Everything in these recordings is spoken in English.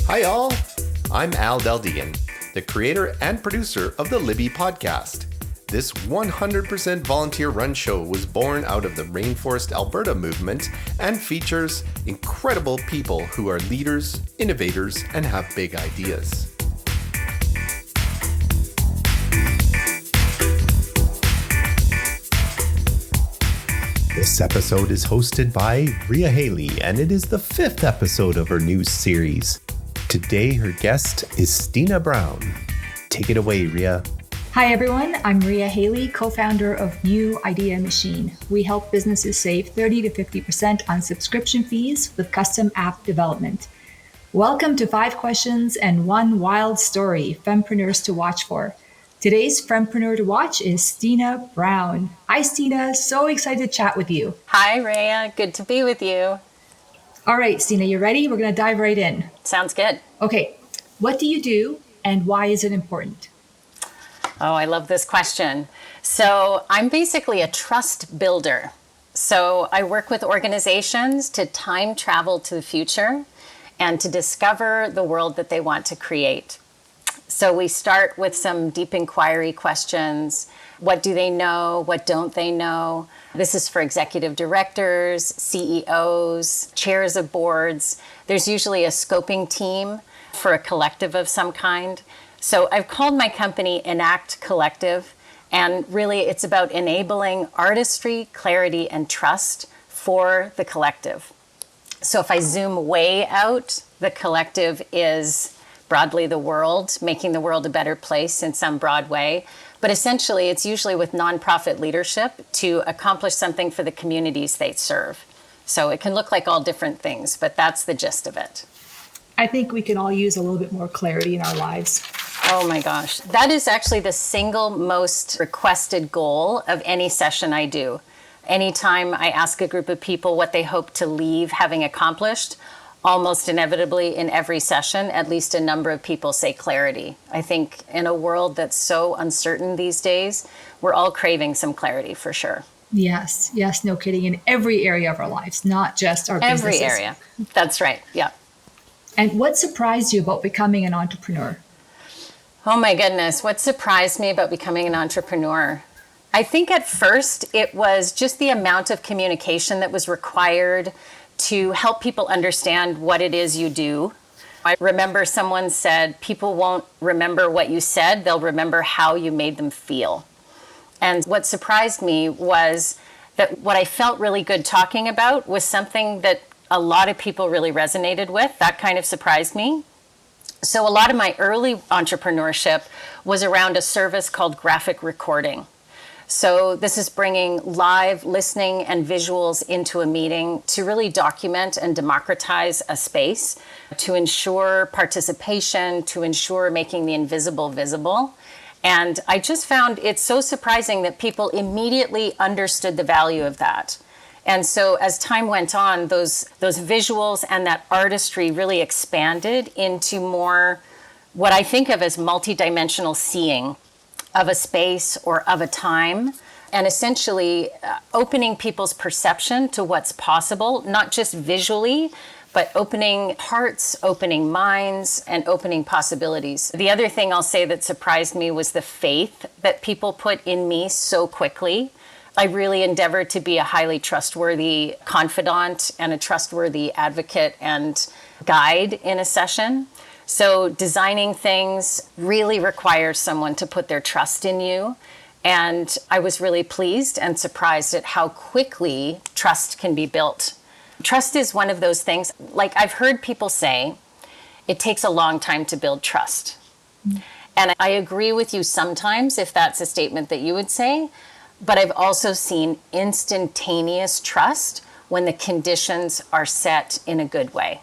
Hi all, I'm Al Deldegan, the creator and producer of the Libby podcast. This 100% volunteer-run show was born out of the Rainforest Alberta movement and features incredible people who are leaders, innovators, and have big ideas. This episode is hosted by Rea Hailley, and it is the 5th episode of her new series. Today, her guest is Stina Brown. Take it away, Rea. Hi, everyone. I'm Rea Hailley, co-founder of New Idea Machine. We help businesses save 30 to 50% on subscription fees with custom app development. Welcome to 5 questions and 1 wild story, fempreneurs to watch for. Today's fempreneur to watch is Stina Brown. Hi, Stina. So excited to chat with you. Hi, Rea. Good to be with you. All right, Stina, you ready? We're going to dive right in. Sounds good. Okay. What do you do and why is it important? Oh, I love this question. So I'm basically a trust builder. So I work with organizations to time travel to the future and to discover the world that they want to create. So we start with some deep inquiry questions. What do they know? What don't they know? This is for executive directors, CEOs, chairs of boards. There's usually a scoping team for a collective of some kind. So I've called my company Enact Collective, and really it's about enabling artistry, clarity, and trust for the collective. So if I zoom way out, the collective is broadly the world, making the world a better place in some broad way. But essentially, it's usually with nonprofit leadership to accomplish something for the communities they serve. So it can look like all different things, but that's the gist of it. I think we can all use a little bit more clarity in our lives. Oh my gosh. That is actually the single most requested goal of any session I do. Anytime I ask a group of people what they hope to leave having accomplished, almost inevitably in every session, at least a number of people say clarity. I think in a world that's so uncertain these days, we're all craving some clarity for sure. Yes, no kidding. In every area of our lives, not just our businesses. Every area. That's right. Yeah. And what surprised you about becoming an entrepreneur? Oh my goodness, what surprised me about becoming an entrepreneur? I think at first it was just the amount of communication that was required to help people understand what it is you do. I remember someone said, people won't remember what you said, they'll remember how you made them feel. And what surprised me was that what I felt really good talking about was something that a lot of people really resonated with. That kind of surprised me. So a lot of my early entrepreneurship was around a service called graphic recording. So this is bringing live listening and visuals into a meeting to really document and democratize a space, to ensure participation, to ensure making the invisible visible. And I just found it so surprising that people immediately understood the value of that. And so as time went on, those visuals and that artistry really expanded into more what I think of as multidimensional seeing of a space or of a time, and essentially opening people's perception to what's possible, not just visually, but opening hearts, opening minds, and opening possibilities. The other thing I'll say that surprised me was the faith that people put in me so quickly. I really endeavored to be a highly trustworthy confidant and a trustworthy advocate and guide in a session. So designing things really requires someone to put their trust in you. And I was really pleased and surprised at how quickly trust can be built. Trust is one of those things, like I've heard people say, it takes a long time to build trust. And I agree with you sometimes if that's a statement that you would say, but I've also seen instantaneous trust when the conditions are set in a good way.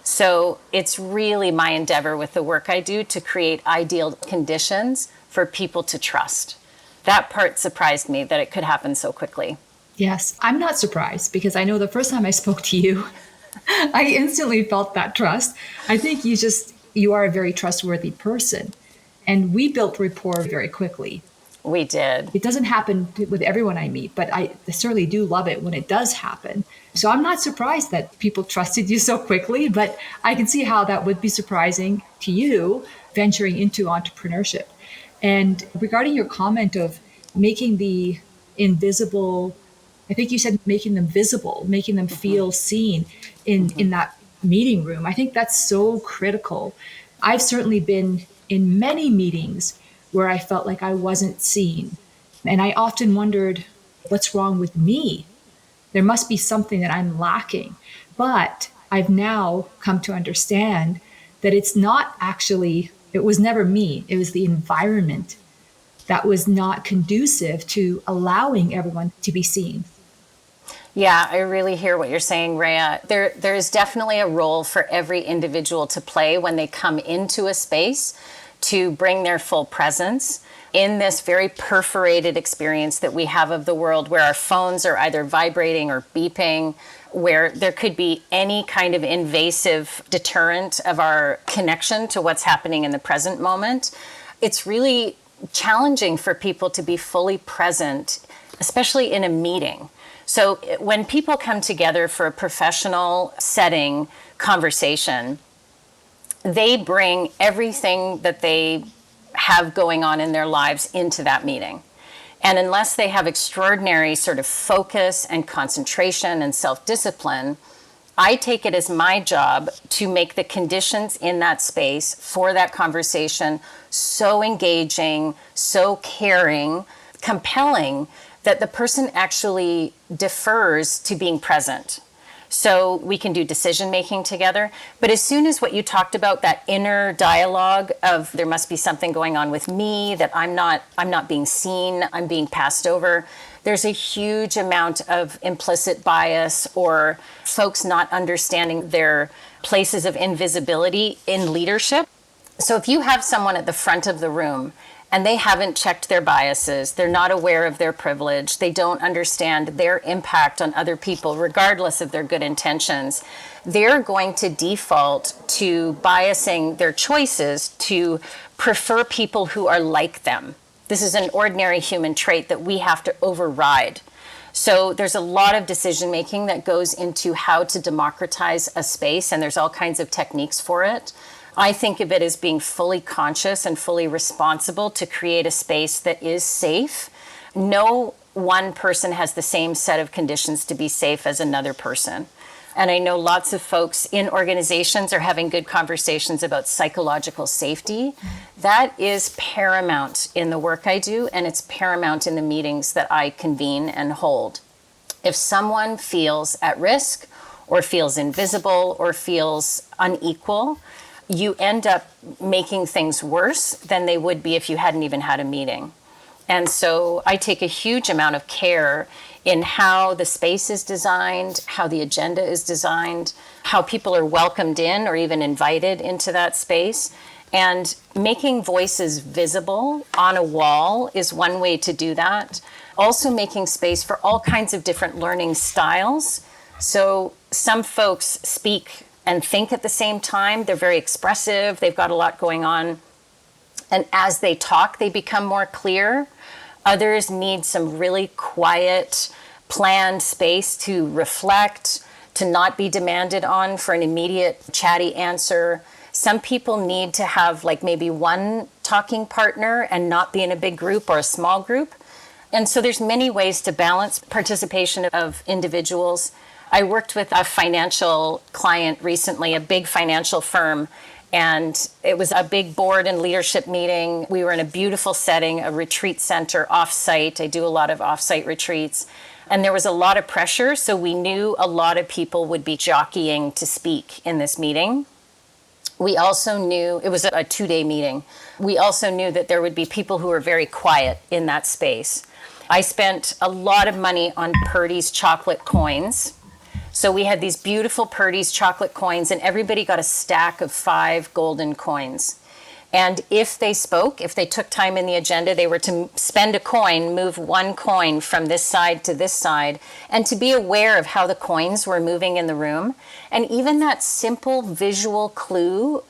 So it's really my endeavor with the work I do to create ideal conditions for people to trust. That part surprised me that it could happen so quickly. Yes, I'm not surprised because I know the first time I spoke to you, I instantly felt that trust. I think you are a very trustworthy person. And we built rapport very quickly. We did. It doesn't happen with everyone I meet, but I certainly do love it when it does happen. So I'm not surprised that people trusted you so quickly, but I can see how that would be surprising to you venturing into entrepreneurship. And regarding your comment of making the invisible, I think you said making them visible, making them feel seen in that meeting room. I think that's so critical. I've certainly been in many meetings where I felt like I wasn't seen. And I often wondered, what's wrong with me? There must be something that I'm lacking. But I've now come to understand that it's not actually, it was never me, it was the environment that was not conducive to allowing everyone to be seen. Yeah, I really hear what you're saying, Rea. There is definitely a role for every individual to play when they come into a space to bring their full presence in this very perforated experience that we have of the world, where our phones are either vibrating or beeping, where there could be any kind of invasive deterrent of our connection to what's happening in the present moment. It's really challenging for people to be fully present, especially in a meeting. So when people come together for a professional setting conversation, they bring everything that they have going on in their lives into that meeting. And unless they have extraordinary sort of focus and concentration and self-discipline, I take it as my job to make the conditions in that space for that conversation so engaging, so caring, compelling, that the person actually defers to being present. So we can do decision making together. But as soon as what you talked about, that inner dialogue of there must be something going on with me, that I'm not being seen, I'm being passed over, there's a huge amount of implicit bias or folks not understanding their places of invisibility in leadership. So if you have someone at the front of the room and they haven't checked their biases, they're not aware of their privilege, they don't understand their impact on other people, regardless of their good intentions, they're going to default to biasing their choices to prefer people who are like them. This is an ordinary human trait that we have to override. So there's a lot of decision making that goes into how to democratize a space, and there's all kinds of techniques for it. I think of it as being fully conscious and fully responsible to create a space that is safe. No one person has the same set of conditions to be safe as another person. And I know lots of folks in organizations are having good conversations about psychological safety. That is paramount in the work I do, and it's paramount in the meetings that I convene and hold. If someone feels at risk or feels invisible or feels unequal, you end up making things worse than they would be if you hadn't even had a meeting. And so I take a huge amount of care in how the space is designed, how the agenda is designed, how people are welcomed in or even invited into that space. And making voices visible on a wall is one way to do that. Also making space for all kinds of different learning styles. So some folks speak and think at the same time. They're very expressive. They've got a lot going on. And as they talk, they become more clear. Others need some really quiet, planned space to reflect, to not be demanded on for an immediate chatty answer. Some people need to have like maybe one talking partner and not be in a big group or a small group. And so there's many ways to balance participation of individuals. I worked with a financial client recently, a big financial firm, and it was a big board and leadership meeting. We were in a beautiful setting, a retreat center off-site. I do a lot of off-site retreats. And there was a lot of pressure, so we knew a lot of people would be jockeying to speak in this meeting. We also knew, it was a 2-day meeting, we also knew that there would be people who were very quiet in that space. I spent a lot of money on Purdy's chocolate coins. So we had these beautiful Purdy's chocolate coins, and everybody got a stack of 5 golden coins. And if they spoke, if they took time in the agenda, they were to spend a coin, move 1 coin from this side to this side, and to be aware of how the coins were moving in the room. And even that simple visual clue,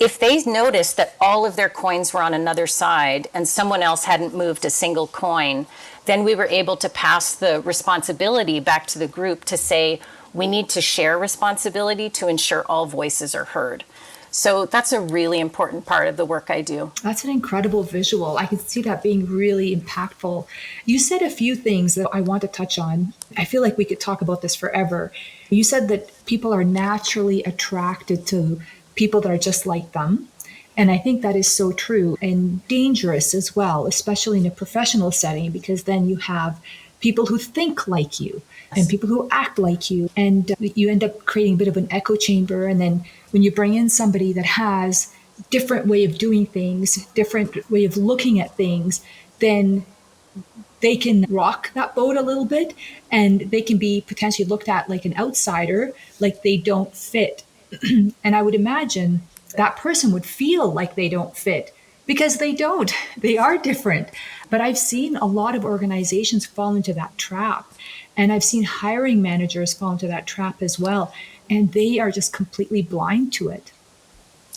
if they noticed that all of their coins were on another side and someone else hadn't moved a single coin, then we were able to pass the responsibility back to the group to say, We need to share responsibility to ensure all voices are heard. So that's a really important part of the work I do. That's an incredible visual. I can see that being really impactful. You said a few things that I want to touch on. I feel like we could talk about this forever. You said that people are naturally attracted to people that are just like them. And I think that is so true and dangerous as well, especially in a professional setting, because then you have people who think like you and people who act like you. And you end up creating a bit of an echo chamber. And then when you bring in somebody that has different way of doing things, different way of looking at things, then they can rock that boat a little bit and they can be potentially looked at like an outsider, like they don't fit. And I would imagine that person would feel like they don't fit because they don't. They are different. But I've seen a lot of organizations fall into that trap. And I've seen hiring managers fall into that trap as well. And they are just completely blind to it.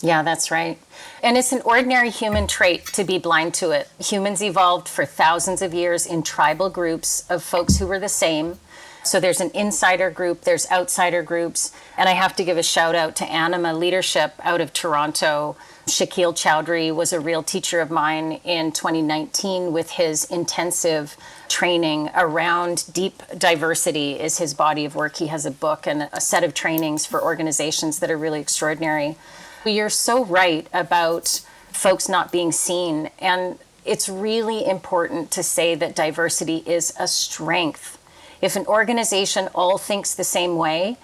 Yeah, that's right. And it's an ordinary human trait to be blind to it. Humans evolved for thousands of years in tribal groups of folks who were the same. So there's an insider group, there's outsider groups. And I have to give a shout out to Anima Leadership out of Toronto. Shaquille Chowdhury was a real teacher of mine in 2019 with his intensive training around deep diversity is his body of work. He has a book and a set of trainings for organizations that are really extraordinary. You're so right about folks not being seen. And it's really important to say that diversity is a strength. If an organization all thinks the same way,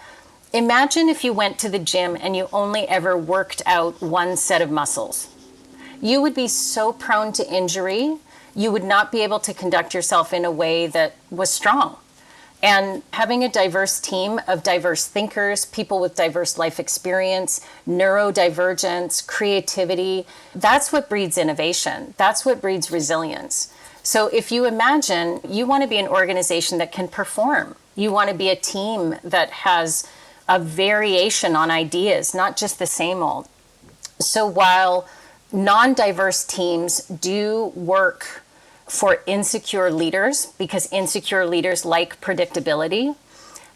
imagine if you went to the gym and you only ever worked out one set of muscles. You would be so prone to injury, you would not be able to conduct yourself in a way that was strong. And having a diverse team of diverse thinkers, people with diverse life experience, neurodivergence, creativity, that's what breeds innovation. That's what breeds resilience. So if you imagine you want to be an organization that can perform, you want to be a team that has a variation on ideas, not just the same old. So while non-diverse teams do work for insecure leaders, because insecure leaders like predictability,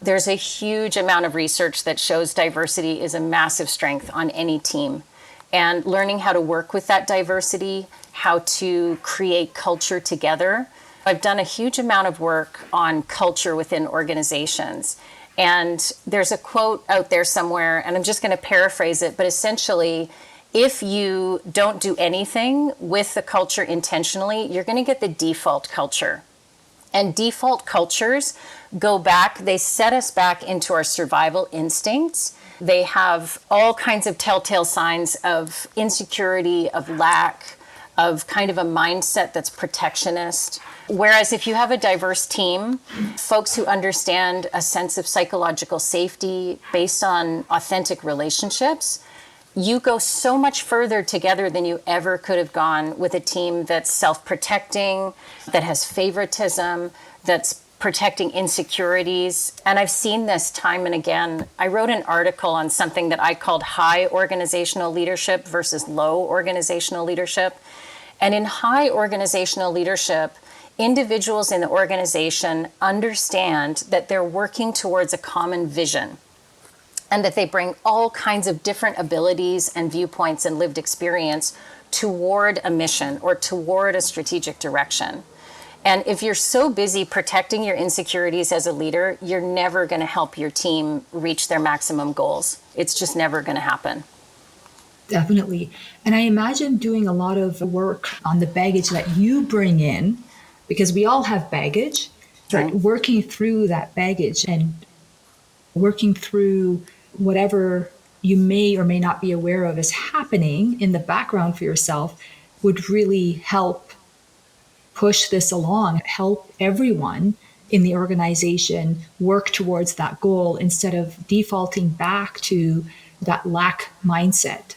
there's a huge amount of research that shows diversity is a massive strength on any team. And learning how to work with that diversity, how to create culture together. I've done a huge amount of work on culture within organizations. And there's a quote out there somewhere, and I'm just going to paraphrase it, but essentially, if you don't do anything with the culture intentionally, you're going to get the default culture. And default cultures go back, they set us back into our survival instincts. They have all kinds of telltale signs of insecurity, of lack, of kind of a mindset that's protectionist. Whereas if you have a diverse team, folks who understand a sense of psychological safety based on authentic relationships, you go so much further together than you ever could have gone with a team that's self-protecting, that has favoritism, that's protecting insecurities. And I've seen this time and again. I wrote an article on something that I called high organizational leadership versus low organizational leadership. And in high organizational leadership, individuals in the organization understand that they're working towards a common vision and that they bring all kinds of different abilities and viewpoints and lived experience toward a mission or toward a strategic direction. And if you're so busy protecting your insecurities as a leader, you're never going to help your team reach their maximum goals. It's just never going to happen. Definitely. And I imagine doing a lot of work on the baggage that you bring in, because we all have baggage, but working through that baggage and working through whatever you may or may not be aware of is happening in the background for yourself would really help push this along, help everyone in the organization work towards that goal instead of defaulting back to that lack mindset.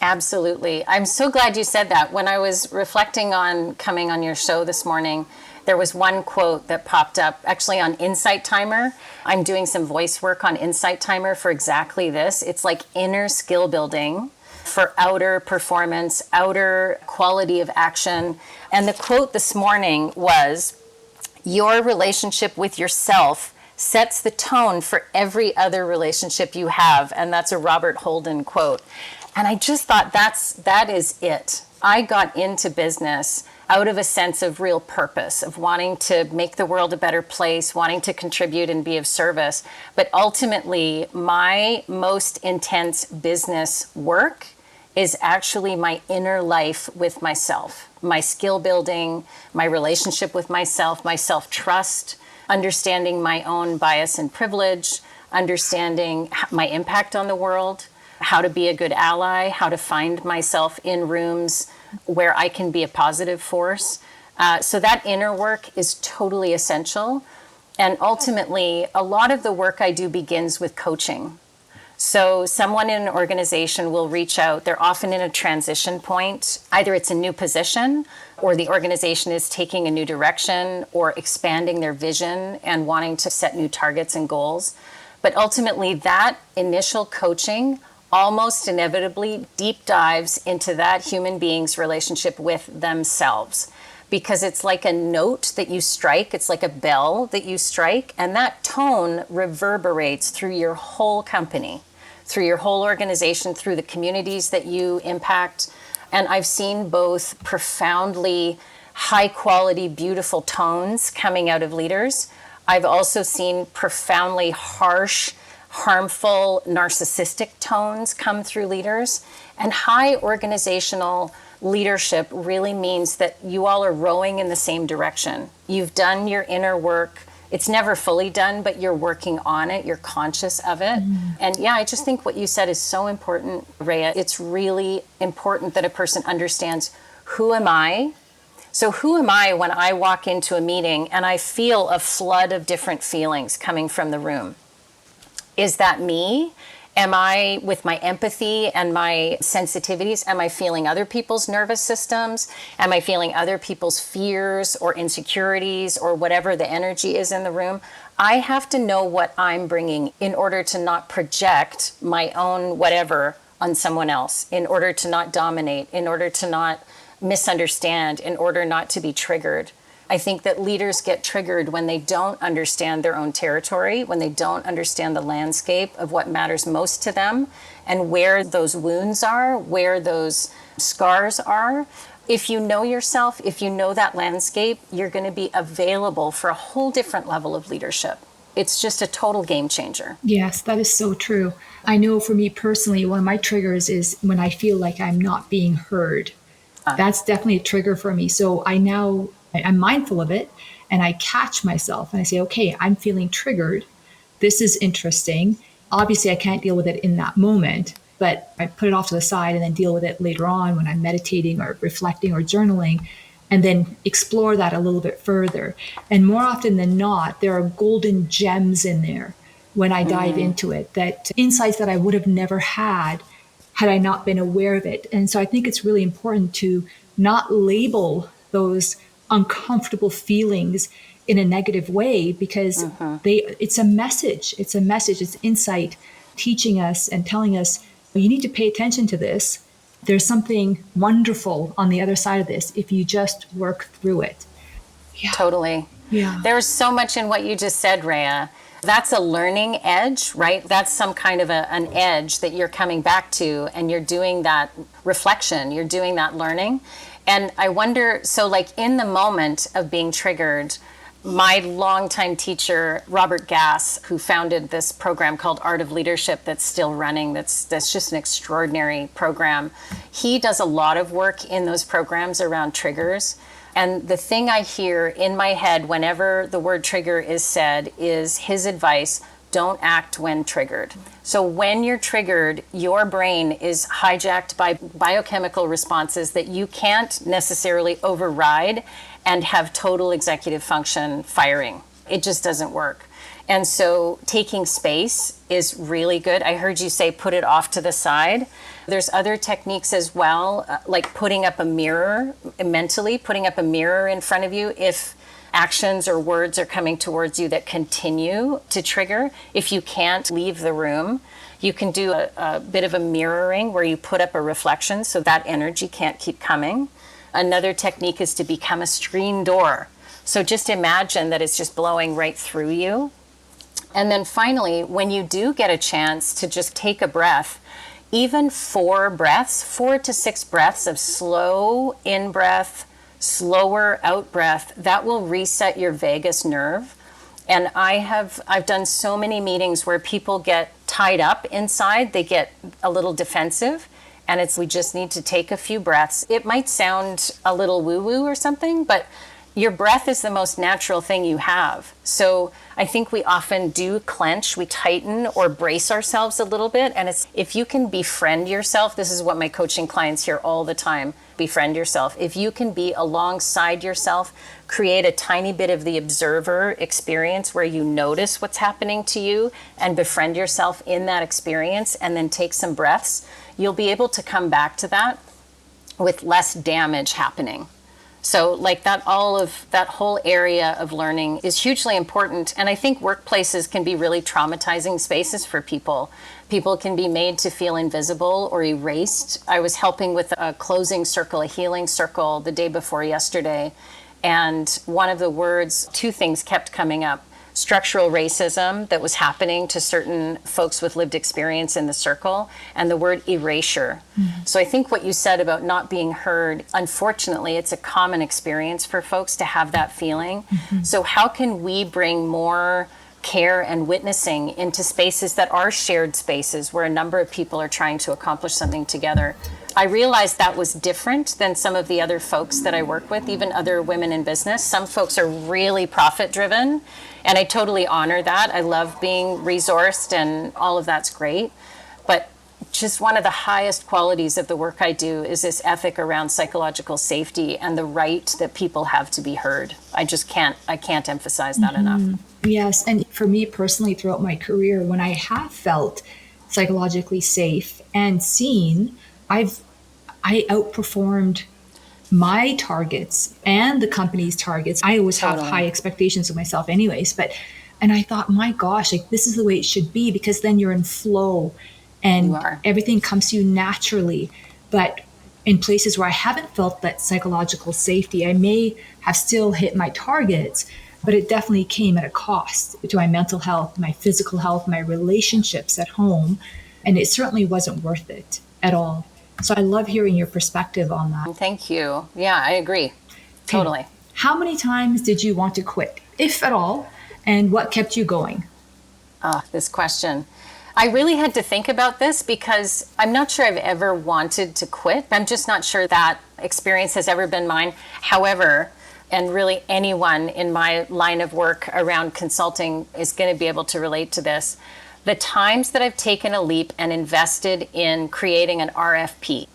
Absolutely. I'm so glad you said that. When I was reflecting on coming on your show this morning, there was one quote that popped up actually on Insight Timer. I'm doing some voice work on Insight Timer for exactly this. It's like inner skill building for outer performance, outer quality of action. And the quote this morning was, your relationship with yourself sets the tone for every other relationship you have. And that's a Robert Holden quote. And I just thought that is it. I got into business out of a sense of real purpose, of wanting to make the world a better place, wanting to contribute and be of service. But ultimately, my most intense business work is actually my inner life with myself, my skill building, my relationship with myself, my self-trust, understanding my own bias and privilege, understanding my impact on the world, how to be a good ally, how to find myself in rooms where I can be a positive force. So that inner work is totally essential. And ultimately, a lot of the work I do begins with coaching. So someone in an organization will reach out. They're often in a transition point. Either it's a new position or the organization is taking a new direction or expanding their vision and wanting to set new targets and goals. But ultimately, that initial coaching almost inevitably deep dives into that human being's relationship with themselves, because it's like a note that you strike, it's like a bell that you strike, and that tone reverberates through your whole company, through your whole organization, through the communities that you impact. And I've seen both profoundly high quality, beautiful tones coming out of leaders. I've also seen profoundly harsh, harmful, narcissistic tones come through leaders. And high organizational leadership really means that you all are rowing in the same direction. You've done your inner work. It's never fully done, but you're working on it. You're conscious of it. And yeah, I just think what you said is so important, Rea. It's really important that a person understands, who am I? So who am I when I walk into a meeting and I feel a flood of different feelings coming from the room? Is that me? Am I, with my empathy and my sensitivities, am I feeling other people's nervous systems? Am I feeling other people's fears or insecurities or whatever the energy is in the room? I have to know what I'm bringing in order to not project my own whatever on someone else, in order to not dominate, in order to not misunderstand, in order not to be triggered. I think that leaders get triggered when they don't understand their own territory, when they don't understand the landscape of what matters most to them and where those wounds are, where those scars are. If you know yourself, if you know that landscape, you're going to be available for a whole different level of leadership. It's just a total game changer. Yes, that is so true. I know for me personally, one of my triggers is when I feel like I'm not being heard. That's definitely a trigger for me. So I'm mindful of it and I catch myself and I say, okay, I'm feeling triggered. This is interesting. Obviously, I can't deal with it in that moment, but I put it off to the side and then deal with it later on when I'm meditating or reflecting or journaling, and then explore that a little bit further. And more often than not, there are golden gems in there when I dive into it, that insights that I would have never had I not been aware of it. And so I think it's really important to not label those uncomfortable feelings in a negative way, because it's a message. It's insight teaching us and telling us, you need to pay attention to this. There's something wonderful on the other side of this if you just work through it. Yeah. Totally. Yeah. There's so much in what you just said, Rea. That's a learning edge, right? That's some kind of an edge that you're coming back to, and you're doing that reflection, you're doing that learning. And I wonder, so like in the moment of being triggered, my longtime teacher, Robert Gass, who founded this program called Art of Leadership that's still running, that's just an extraordinary program. He does a lot of work in those programs around triggers. And the thing I hear in my head whenever the word trigger is said is his advice: don't act when triggered. So when you're triggered, your brain is hijacked by biochemical responses that you can't necessarily override and have total executive function firing. It just doesn't work. And so taking space is really good. I heard you say put it off to the side. There's other techniques as well, like putting up a mirror, mentally putting up a mirror in front of you if actions or words are coming towards you that continue to trigger. If you can't leave the room, you can do a bit of a mirroring where you put up a reflection so that energy can't keep coming. Another technique is to become a screen door. So just imagine that it's just blowing right through you. And then finally, when you do get a chance to just take a breath, even 4 to 6 breaths of slow in breath, slower out breath, that will reset your vagus nerve. And I've done so many meetings where people get tied up inside, they get a little defensive, and we just need to take a few breaths. It might sound a little woo-woo or something, but your breath is the most natural thing you have. So I think we often do clench, we tighten or brace ourselves a little bit. And if you can befriend yourself, this is what my coaching clients hear all the time, befriend yourself. If you can be alongside yourself, create a tiny bit of the observer experience where you notice what's happening to you and befriend yourself in that experience and then take some breaths, you'll be able to come back to that with less damage happening. So like that whole area of learning is hugely important. And I think workplaces can be really traumatizing spaces for people. People can be made to feel invisible or erased. I was helping with a closing circle, a healing circle the day before yesterday. And one of the words, 2 things kept coming up. Structural racism that was happening to certain folks with lived experience in the circle, and the word erasure. Mm-hmm. So I think what you said about not being heard, unfortunately, it's a common experience for folks to have that feeling. Mm-hmm. So how can we bring more care and witnessing into spaces that are shared spaces where a number of people are trying to accomplish something together? I realized that was different than some of the other folks that I work with, even other women in business. Some folks are really profit driven, and I totally honor that. I love being resourced and all of that's great. But just one of the highest qualities of the work I do is this ethic around psychological safety and the right that people have to be heard. I can't emphasize that enough. Yes, and for me personally, throughout my career, when I have felt psychologically safe and seen, I outperformed my targets and the company's targets. I always have high expectations of myself anyways, and I thought, my gosh, like this is the way it should be, because then you're in flow and everything comes to you naturally. But in places where I haven't felt that psychological safety, I may have still hit my targets, but it definitely came at a cost to my mental health, my physical health, my relationships at home. And it certainly wasn't worth it at all. So I love hearing your perspective on that. Thank you. Yeah, I agree. Totally. Okay. How many times did you want to quit, if at all? And what kept you going? This question. I really had to think about this because I'm not sure I've ever wanted to quit. I'm just not sure that experience has ever been mine. However, and really anyone in my line of work around consulting is going to be able to relate to this. The times that I've taken a leap and invested in creating an RFP,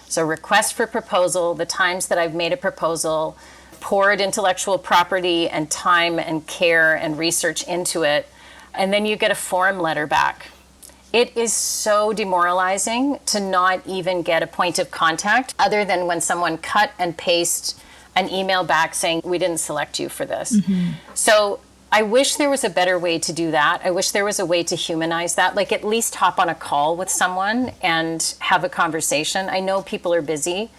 so request for proposal, the times that I've made a proposal, poured intellectual property and time and care and research into it, and then you get a form letter back. It is so demoralizing to not even get a point of contact other than when someone cut and paste an email back saying, we didn't select you for this. Mm-hmm. So I wish there was a better way to do that. I wish there was a way to humanize that, like at least hop on a call with someone and have a conversation. I know people are busy,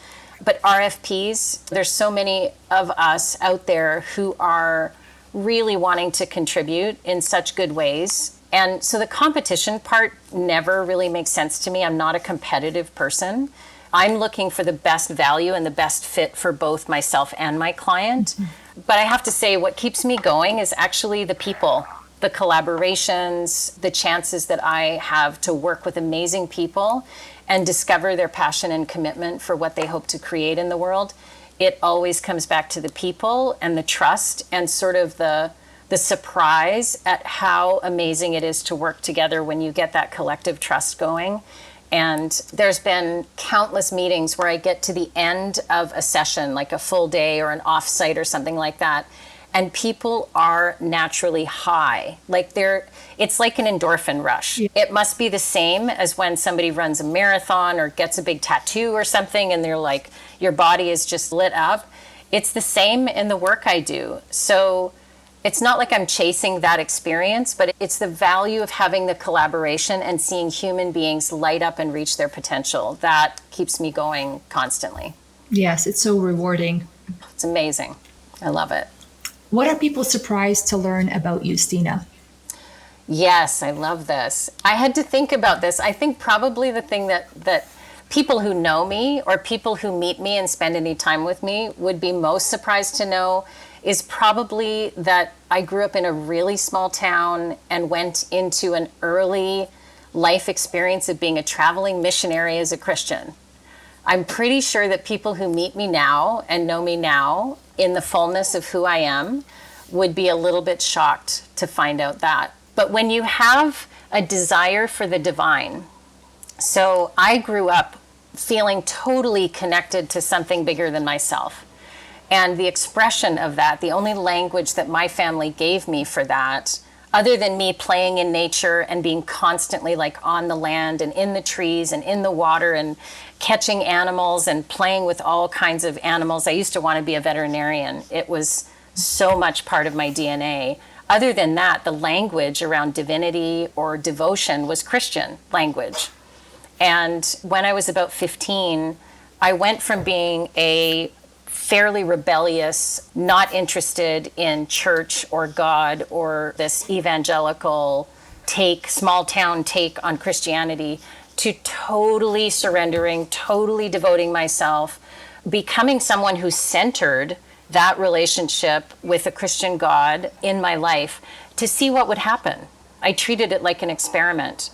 but RFPs, there's so many of us out there who are really wanting to contribute in such good ways. And so the competition part never really makes sense to me. I'm not a competitive person. I'm looking for the best value and the best fit for both myself and my client. Mm-hmm. But I have to say, what keeps me going is actually the people, the collaborations, the chances that I have to work with amazing people and discover their passion and commitment for what they hope to create in the world. It always comes back to the people and the trust and sort of the surprise at how amazing it is to work together when you get that collective trust going. And there's been countless meetings where I get to the end of a session, like a full day or an offsite or something like that, and people are naturally high. Like it's like an endorphin rush. Yeah. It must be the same as when somebody runs a marathon or gets a big tattoo or something and they're like, your body is just lit up. It's the same in the work I do. So it's not like I'm chasing that experience, but it's the value of having the collaboration and seeing human beings light up and reach their potential. That keeps me going constantly. Yes, it's so rewarding. It's amazing. I love it. What are people surprised to learn about you, Stina? Yes, I love this. I had to think about this. I think probably the thing that people who know me or people who meet me and spend any time with me would be most surprised to know is probably that I grew up in a really small town and went into an early life experience of being a traveling missionary as a Christian. I'm pretty sure that people who meet me now and know me now in the fullness of who I am would be a little bit shocked to find out that. But when you have a desire for the divine, so I grew up feeling totally connected to something bigger than myself. And the expression of that, the only language that my family gave me for that, other than me playing in nature and being constantly like on the land and in the trees and in the water and catching animals and playing with all kinds of animals. I used to want to be a veterinarian. It was so much part of my DNA. Other than that, the language around divinity or devotion was Christian language. And when I was about 15, I went from being a fairly rebellious, not interested in church or God or this evangelical small town take on Christianity, to totally surrendering, totally devoting myself, becoming someone who centered that relationship with a Christian God in my life to see what would happen. I treated it like an experiment.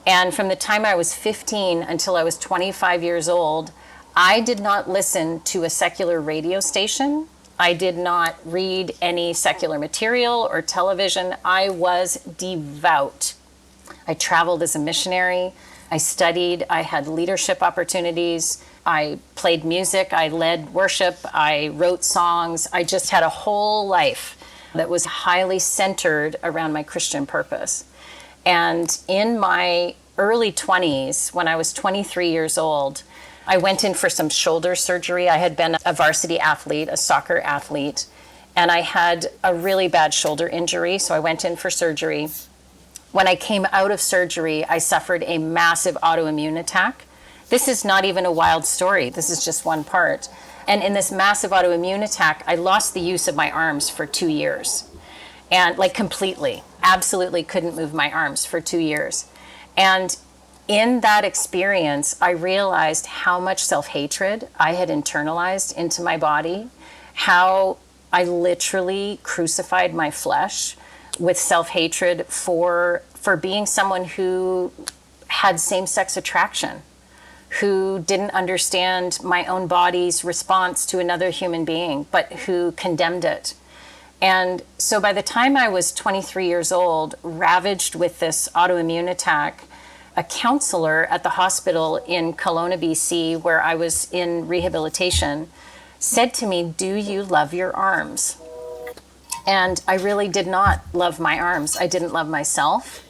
And from the time I was 15 until I was 25 years old, I did not listen to a secular radio station. I did not read any secular material or television. I was devout. I traveled as a missionary. I studied. I had leadership opportunities. I played music. I led worship. I wrote songs. I just had a whole life that was highly centered around my Christian purpose. And in my early 20s, when I was 23 years old, I went in for some shoulder surgery. I had been a varsity athlete, a soccer athlete, and I had a really bad shoulder injury, so I went in for surgery. When I came out of surgery, I suffered a massive autoimmune attack. This is not even a wild story. This is just one part. And in this massive autoimmune attack, I lost the use of my arms for 2 years. And like completely, absolutely couldn't move my arms for 2 years. And in that experience, I realized how much self-hatred I had internalized into my body, how I literally crucified my flesh with self-hatred for being someone who had same-sex attraction, who didn't understand my own body's response to another human being, but who condemned it. And so by the time I was 23 years old, ravaged with this autoimmune attack, a counselor at the hospital in Kelowna, BC, where I was in rehabilitation, said to me, "Do you love your arms?" And I really did not love my arms. I didn't love myself.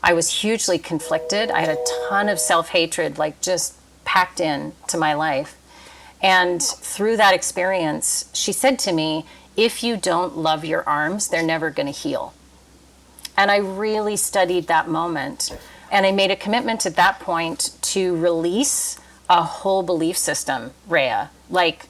I was hugely conflicted. I had a ton of self-hatred, like just packed in to my life. And through that experience, she said to me, "If you don't love your arms, they're never going to heal." And I really studied that moment. And I made a commitment at that point to release a whole belief system, Rea. Like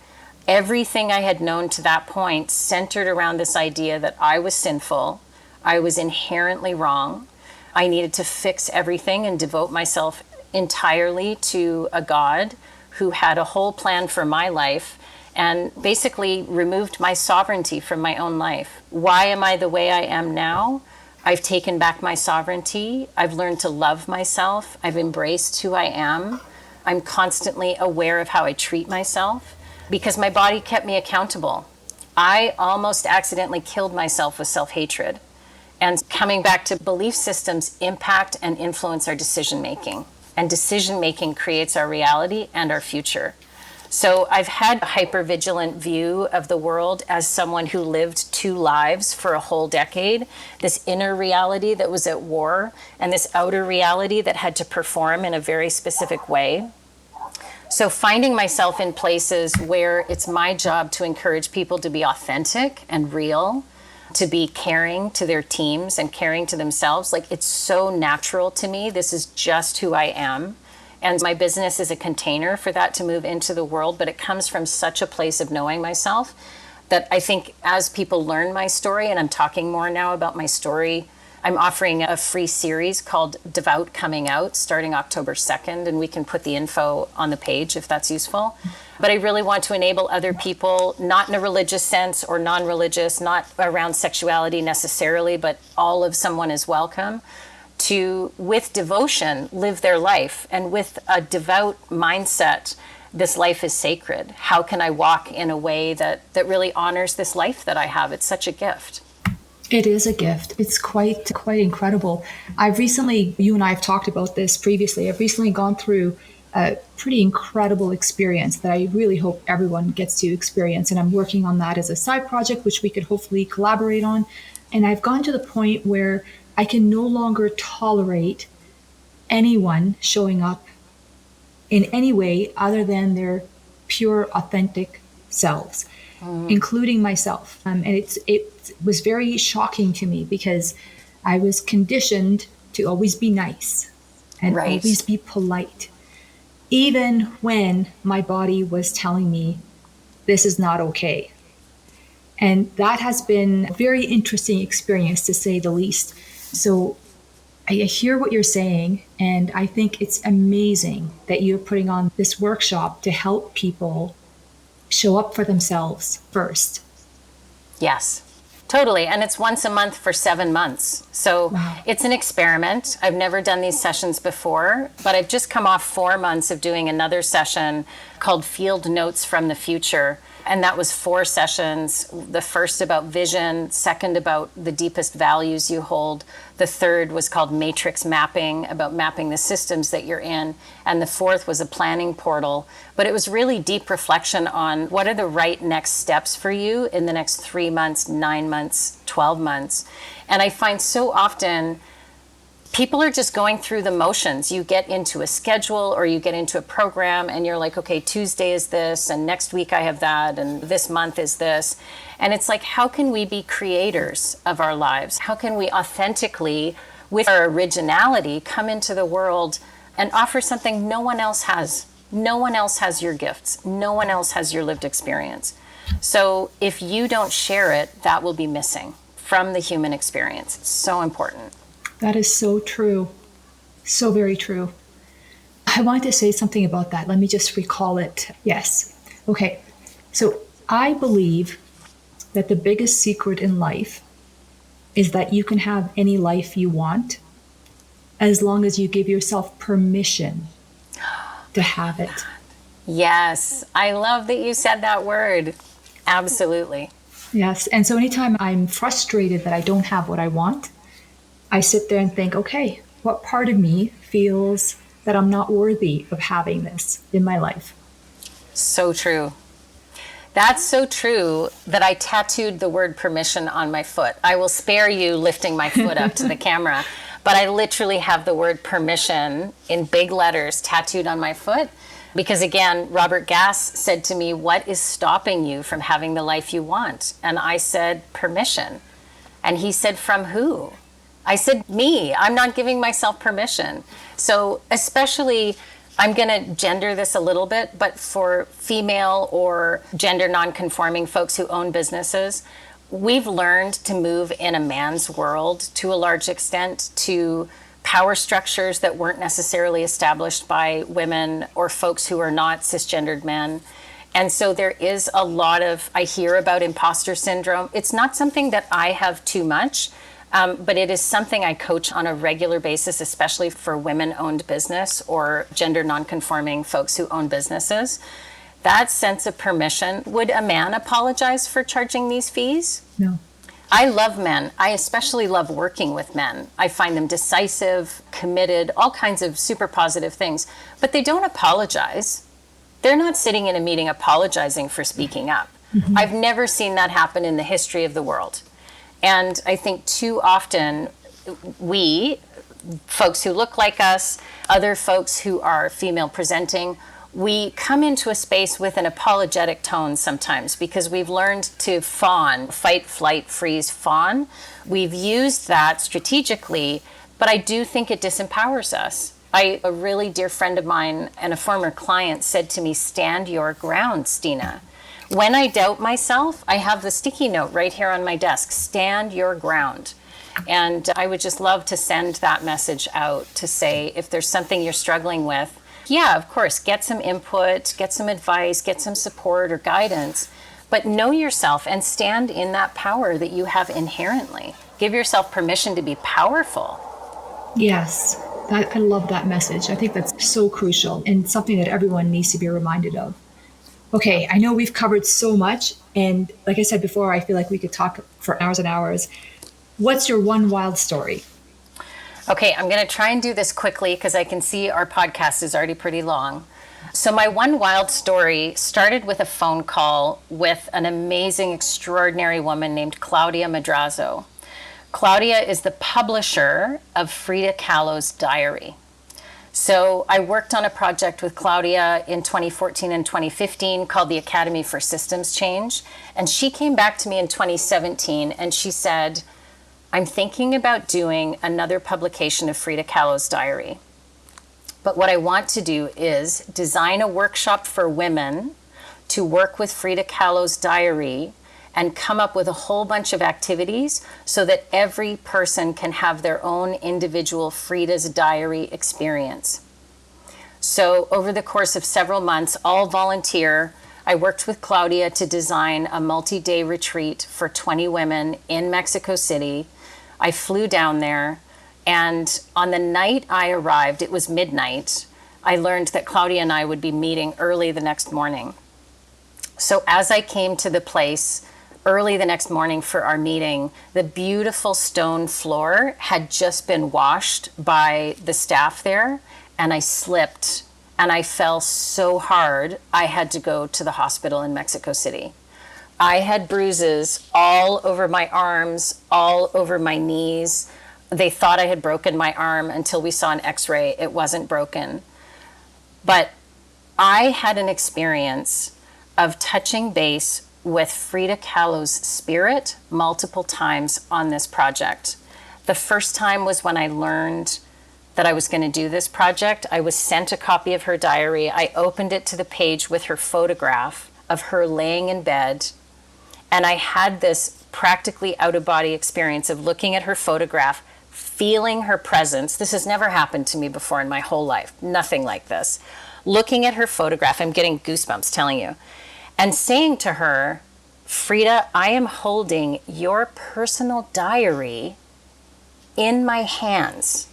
everything I had known to that point centered around this idea that I was sinful, I was inherently wrong, I needed to fix everything and devote myself entirely to a God who had a whole plan for my life and basically removed my sovereignty from my own life. Why am I the way I am now? I've taken back my sovereignty. I've learned to love myself. I've embraced who I am. I'm constantly aware of how I treat myself because my body kept me accountable. I almost accidentally killed myself with self-hatred. And coming back to belief systems impact and influence our decision-making. And decision-making creates our reality and our future. So I've had a hypervigilant view of the world as someone who lived 2 lives for a whole decade, this inner reality that was at war and this outer reality that had to perform in a very specific way. So finding myself in places where it's my job to encourage people to be authentic and real, to be caring to their teams and caring to themselves, like it's so natural to me. This is just who I am. And my business is a container for that to move into the world, but it comes from such a place of knowing myself that I think as people learn my story, and I'm talking more now about my story I'm offering a free series called Devout coming out starting October 2nd, and we can put the info on the page if that's useful. But I really want to enable other people, not in a religious sense or non-religious, not around sexuality necessarily, but all of someone is welcome, to, with devotion, live their life. And with a devout mindset, this life is sacred. How can I walk in a way that really honors this life that I have? It's such a gift. It is a gift. It's quite incredible. You and I have talked about this previously. I've recently gone through a pretty incredible experience that I really hope everyone gets to experience. And I'm working on that as a side project, which we could hopefully collaborate on. And I've gone to the point where I can no longer tolerate anyone showing up in any way other than their pure, authentic selves, including myself. And it was very shocking to me because I was conditioned to always be nice and always be polite, even when my body was telling me this is not okay. And that has been a very interesting experience, to say the least. So I hear what you're saying, and I think it's amazing that you're putting on this workshop to help people show up for themselves first. Yes, totally. And it's once a month for 7 months. So It's an experiment. I've never done these sessions before, but I've just come off 4 months of doing another session called Field Notes from the Future. And that was 4 sessions. The first about vision, second about the deepest values you hold. The third was called Matrix Mapping, about mapping the systems that you're in. And the fourth was a planning portal. But it was really deep reflection on what are the right next steps for you in the next 3 months, 9 months, 12 months. And I find so often people are just going through the motions. You get into a schedule or you get into a program and you're like, okay, Tuesday is this, and next week I have that, and this month is this. And it's like, how can we be creators of our lives? How can we authentically, with our originality, come into the world and offer something no one else has? No one else has your gifts. No one else has your lived experience. So if you don't share it, that will be missing from the human experience. It's so important. That is so true. So very true. I want to say something about that. Let me just recall it. Yes. Okay. So I believe that the biggest secret in life is that you can have any life you want as long as you give yourself permission to have it. Yes. I love that you said that word. Absolutely. Yes. And so anytime I'm frustrated that I don't have what I want, I sit there and think, okay, what part of me feels that I'm not worthy of having this in my life? So true. That's so true that I tattooed the word permission on my foot. I will spare you lifting my foot up to the camera, but I literally have the word permission in big letters tattooed on my foot. Because again, Robert Gass said to me, what is stopping you from having the life you want? And I said, permission. And he said, from who? I said, me. I'm not giving myself permission. So especially, I'm going to gender this a little bit, but for female or gender non-conforming folks who own businesses, we've learned to move in a man's world to a large extent, to power structures that weren't necessarily established by women or folks who are not cisgendered men. And so there is a lot of, I hear about imposter syndrome. It's not something that I have too much. But it is something I coach on a regular basis, especially for women-owned business or gender non-conforming folks who own businesses. That sense of permission. Would a man apologize for charging these fees? No. I love men. I especially love working with men. I find them decisive, committed, all kinds of super positive things. But they don't apologize. They're not sitting in a meeting apologizing for speaking up. Mm-hmm. I've never seen that happen in the history of the world. And I think too often we, folks who look like us, other folks who are female presenting, we come into a space with an apologetic tone sometimes because we've learned to fawn, fight, flight, freeze, fawn. We've used that strategically, but I do think it disempowers us. A really dear friend of mine and a former client said to me, stand your ground, Stina. When I doubt myself, I have the sticky note right here on my desk, stand your ground. And I would just love to send that message out to say, if there's something you're struggling with, yeah, of course, get some input, get some advice, get some support or guidance, but know yourself and stand in that power that you have inherently. Give yourself permission to be powerful. Yes, I love that message. I think that's so crucial and something that everyone needs to be reminded of. Okay, I know we've covered so much, and like I said before, I feel like we could talk for hours and hours. What's your one wild story? Okay, I'm going to try and do this quickly because I can see our podcast is already pretty long. So my one wild story started with a phone call with an amazing, extraordinary woman named Claudia Madrazo. Claudia is the publisher of Frida Kahlo's diary. So I worked on a project with Claudia in 2014 and 2015 called the Academy for Systems Change. And she came back to me in 2017 and she said, I'm thinking about doing another publication of Frida Kahlo's diary. But what I want to do is design a workshop for women to work with Frida Kahlo's diary and come up with a whole bunch of activities so that every person can have their own individual Frida's diary experience. So over the course of several months, all volunteer, I worked with Claudia to design a multi-day retreat for 20 women in Mexico City. I flew down there, and on the night I arrived, it was midnight, I learned that Claudia and I would be meeting early the next morning. So as I came to the place early the next morning for our meeting, the beautiful stone floor had just been washed by the staff there, and I slipped and I fell so hard I had to go to the hospital in Mexico City. I had bruises all over my arms, all over my knees. They thought I had broken my arm until we saw an x-ray. It wasn't broken. But I had an experience of touching base with Frida Kahlo's spirit multiple times on this project. The first time was when I learned that I was going to do this project. I was sent a copy of her diary. I opened it to the page with her photograph of her laying in bed, and I had this practically out-of-body experience of looking at her photograph, feeling her presence. This has never happened to me before in my whole life. Nothing like this. Looking at her photograph, I'm getting goosebumps telling you, and saying to her, Frida, I am holding your personal diary in my hands.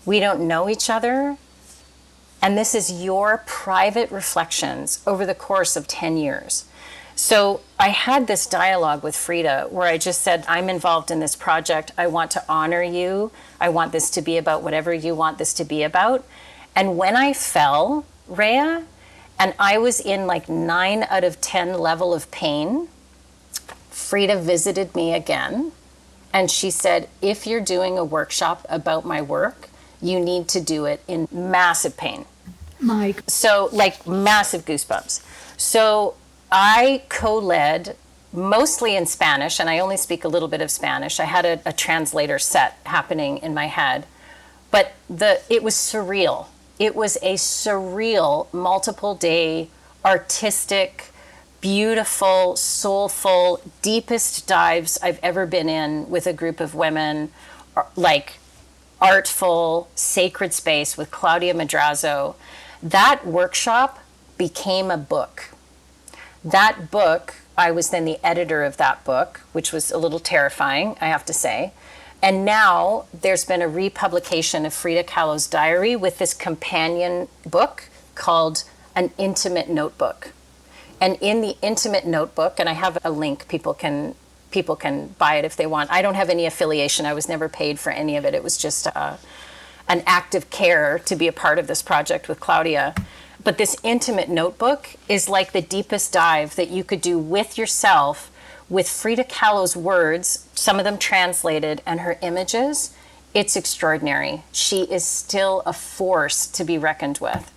We don't know each other, and this is your private reflections over the course of 10 years. So I had this dialogue with Frida where I just said, I'm involved in this project. I want to honor you. I want this to be about whatever you want this to be about. And when I fell, Rea, and I was in like 9 out of 10 level of pain, Frida visited me again. And she said, if you're doing a workshop about my work, you need to do it in massive pain. So like massive goosebumps. So I co-led mostly in Spanish, and I only speak a little bit of Spanish. I had a translator set happening in my head, but it was surreal. It was a surreal, multiple day, artistic, beautiful, soulful, deepest dives I've ever been in with a group of women, like artful, sacred space with Claudia Madrazo. That workshop became a book. That book, I was then the editor of that book, which was a little terrifying, I have to say. And now there's been a republication of Frida Kahlo's diary with this companion book called An Intimate Notebook. And in the Intimate Notebook, and I have a link, people can buy it if they want. I don't have any affiliation. I was never paid for any of it. It was just an act of care to be a part of this project with Claudia. But this Intimate Notebook is like the deepest dive that you could do with yourself with Frida Kahlo's words, some of them translated, and her images. It's extraordinary. She is still a force to be reckoned with.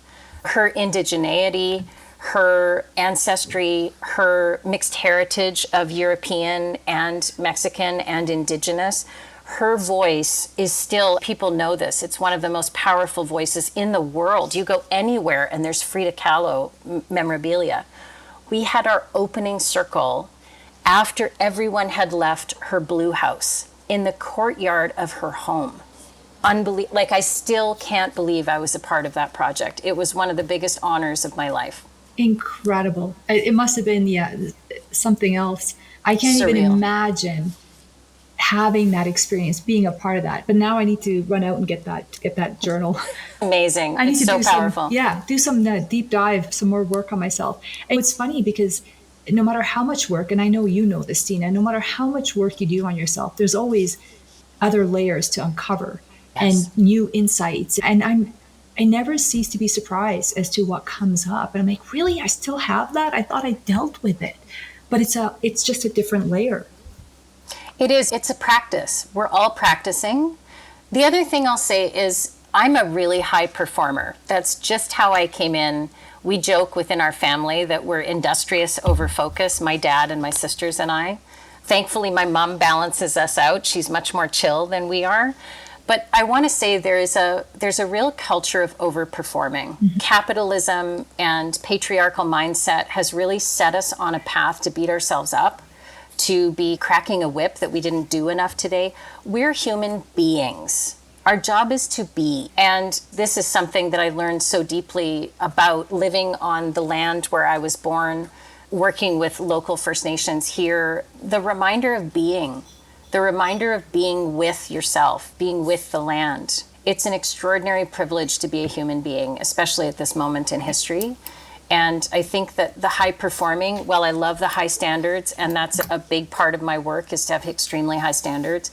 Her indigeneity, her ancestry, her mixed heritage of European and Mexican and indigenous, her voice is still, people know this, it's one of the most powerful voices in the world. You go anywhere and there's Frida Kahlo memorabilia. We had our opening circle after everyone had left her blue house in the courtyard of her home. Like, I still can't believe I was a part of that project. It was one of the biggest honors of my life. Incredible. It must have been, something else. I can't even imagine having that experience, being a part of that. But now I need to run out and get that journal. Amazing. I need it's to so powerful. Do some deep dive, some more work on myself. And it's funny because no matter how much work, and I know you know this, Stina, no matter how much work you do on yourself, there's always other layers to uncover and new insights. And I never cease to be surprised as to what comes up. And I'm like, really? I still have that? I thought I dealt with it. But it's just a different layer. It is. It's a practice. We're all practicing. The other thing I'll say is I'm a really high performer. That's just how I came in. We joke within our family that we're industrious over focus, my dad and my sisters and I. Thankfully, my mom balances us out. She's much more chill than we are. But I want to say there's a real culture of overperforming. Mm-hmm. Capitalism and patriarchal mindset has really set us on a path to beat ourselves up, to be cracking a whip that we didn't do enough today. We're human beings. Our job is to be. And this is something that I learned so deeply about living on the land where I was born, working with local First Nations here. The reminder of being with yourself, being with the land. It's an extraordinary privilege to be a human being, especially at this moment in history. And I think that the high performing, while I love the high standards, and that's a big part of my work is to have extremely high standards,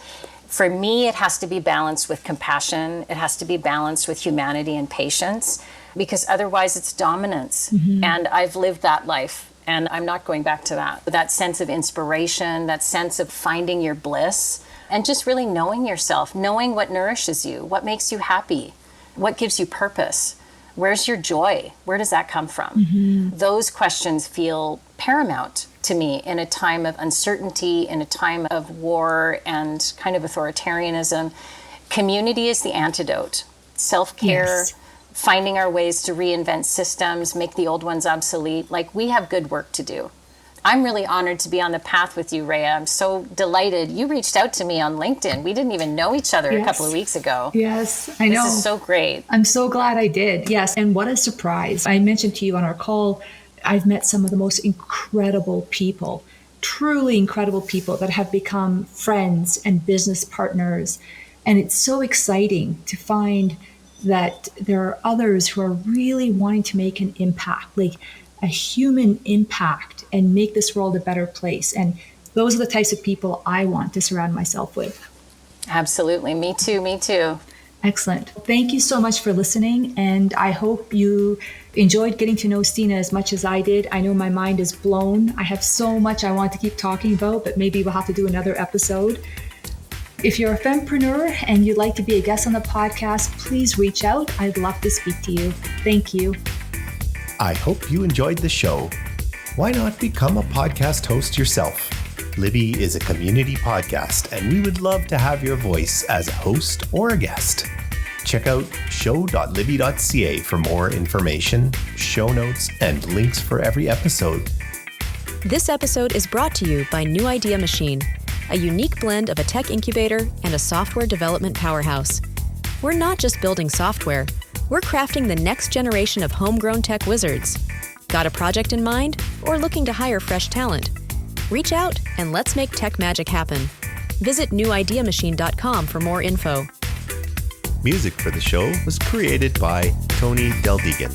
for me, it has to be balanced with compassion. It has to be balanced with humanity and patience, because otherwise it's dominance. Mm-hmm. And I've lived that life, and I'm not going back to that. That sense of inspiration, that sense of finding your bliss, and just really knowing yourself, knowing what nourishes you, what makes you happy, what gives you purpose. Where's your joy? Where does that come from? Mm-hmm. Those questions feel paramount to me in a time of uncertainty, in a time of war and kind of authoritarianism. Community is the antidote. Self-care, finding our ways to reinvent systems, make the old ones obsolete. Like, we have good work to do. I'm really honored to be on the path with you, Rea. I'm so delighted. You reached out to me on LinkedIn. We didn't even know each other a couple of weeks ago. Yes, I know. This is so great. I'm so glad I did. Yes, and what a surprise. I mentioned to you on our call, I've met some of the most incredible people, truly incredible people that have become friends and business partners. And it's so exciting to find that there are others who are really wanting to make an impact, like a human impact, and make this world a better place. And those are the types of people I want to surround myself with. Absolutely. Me too. Excellent. Thank you so much for listening. And I hope you enjoyed getting to know Stina as much as I did. I know my mind is blown. I have so much I want to keep talking about, but maybe we'll have to do another episode. If you're a fempreneur and you'd like to be a guest on the podcast, please reach out. I'd love to speak to you. Thank you. I hope you enjoyed the show. Why not become a podcast host yourself? Libby is a community podcast, and we would love to have your voice as a host or a guest. Check out show.libby.ca for more information, show notes, and links for every episode. This episode is brought to you by New Idea Machine, a unique blend of a tech incubator and a software development powerhouse. We're not just building software, we're crafting the next generation of homegrown tech wizards. Got a project in mind or looking to hire fresh talent? Reach out and let's make tech magic happen. Visit newideamachine.com for more info. Music for the show was created by Tony Del Deegan.